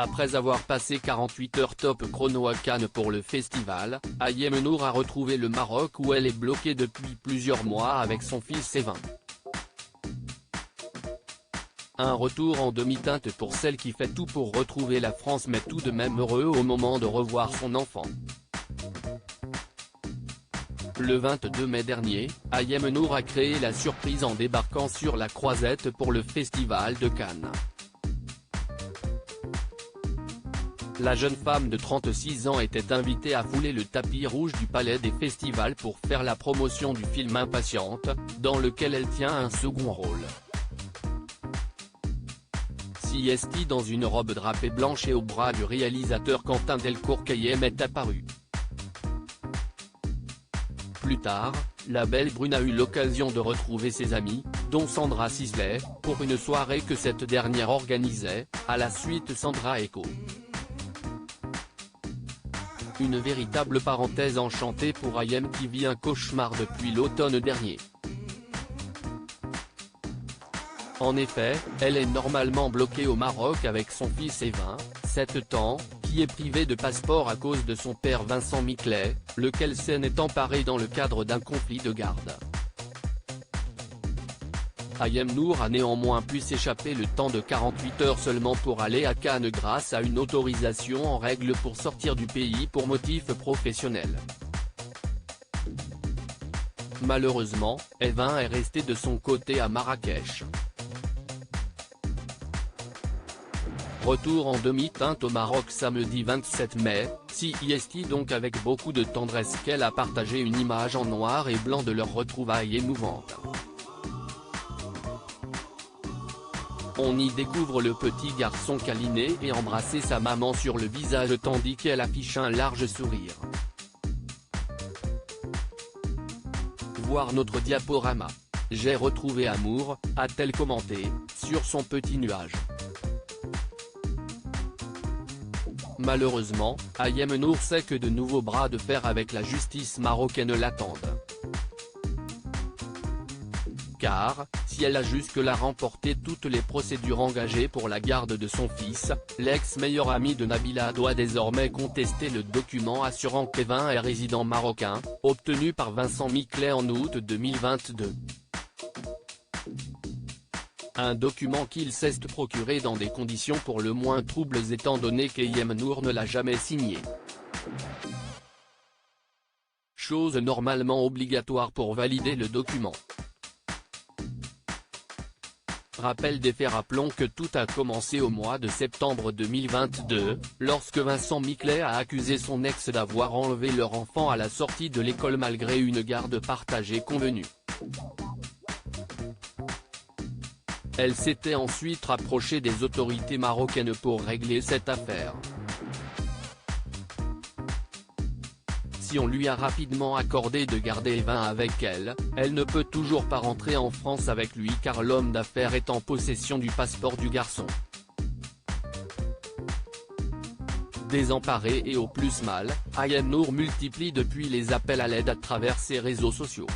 Après avoir passé 48 heures top chrono à Cannes pour le festival, Ayem Nour a retrouvé le Maroc où elle est bloquée depuis plusieurs mois avec son fils Evin. Un retour en demi-teinte pour celle qui fait tout pour retrouver la France mais tout de même heureux au moment de revoir son enfant. Le 22 mai dernier, Ayem Nour a créé la surprise en débarquant sur la Croisette pour le festival de Cannes. La jeune femme de 36 ans était invitée à fouler le tapis rouge du Palais des Festivals pour faire la promotion du film Impatiente, dans lequel elle tient un second rôle. Siesti dans une robe drapée blanche et au bras du réalisateur Quentin Delcourt qu'Ayem est apparue. Plus tard, la belle brune a eu l'occasion de retrouver ses amis, dont Sandra Sisley, pour une soirée que cette dernière organisait, à la suite Sandra Echo. Une véritable parenthèse enchantée pour Ayem qui vit un cauchemar depuis l'automne dernier. En effet, elle est normalement bloquée au Maroc avec son fils Evin, 7 ans, qui est privé de passeport à cause de son père Vincent Miclet, lequel s'en est emparé dans le cadre d'un conflit de garde. Ayem Nour a néanmoins pu s'échapper le temps de 48 heures seulement pour aller à Cannes grâce à une autorisation en règle pour sortir du pays pour motif professionnel. Malheureusement, Evin est resté de son côté à Marrakech. Retour en demi-teinte au Maroc samedi 27 mai, Siesti donc avec beaucoup de tendresse qu'elle a partagé une image en noir et blanc de leur retrouvaille émouvante. On y découvre le petit garçon câliner et embrasser sa maman sur le visage tandis qu'elle affiche un large sourire. Voir notre diaporama. J'ai retrouvé amour, a-t-elle commenté, sur son petit nuage. Malheureusement, Ayem Nour sait que de nouveaux bras de fer avec la justice marocaine l'attendent. Car, si elle a jusque-là remporté toutes les procédures engagées pour la garde de son fils, l'ex-meilleur ami de Nabila doit désormais contester le document assurant qu'Evin est résident marocain, obtenu par Vincent Miclet en août 2022. Un document qu'il s'est procuré dans des conditions pour le moins troubles étant donné qu'Ayem Nour ne l'a jamais signé. Chose normalement obligatoire pour valider le document. Rappel des faits. Rappelons que tout a commencé au mois de septembre 2022, lorsque Vincent Miclet a accusé son ex d'avoir enlevé leur enfant à la sortie de l'école malgré une garde partagée convenue. Elle s'était ensuite rapprochée des autorités marocaines pour régler cette affaire. Si on lui a rapidement accordé de garder Evin avec elle, elle ne peut toujours pas rentrer en France avec lui car l'homme d'affaires est en possession du passeport du garçon. Désemparée et au plus mal, Ayem Nour multiplie depuis les appels à l'aide à travers ses réseaux sociaux.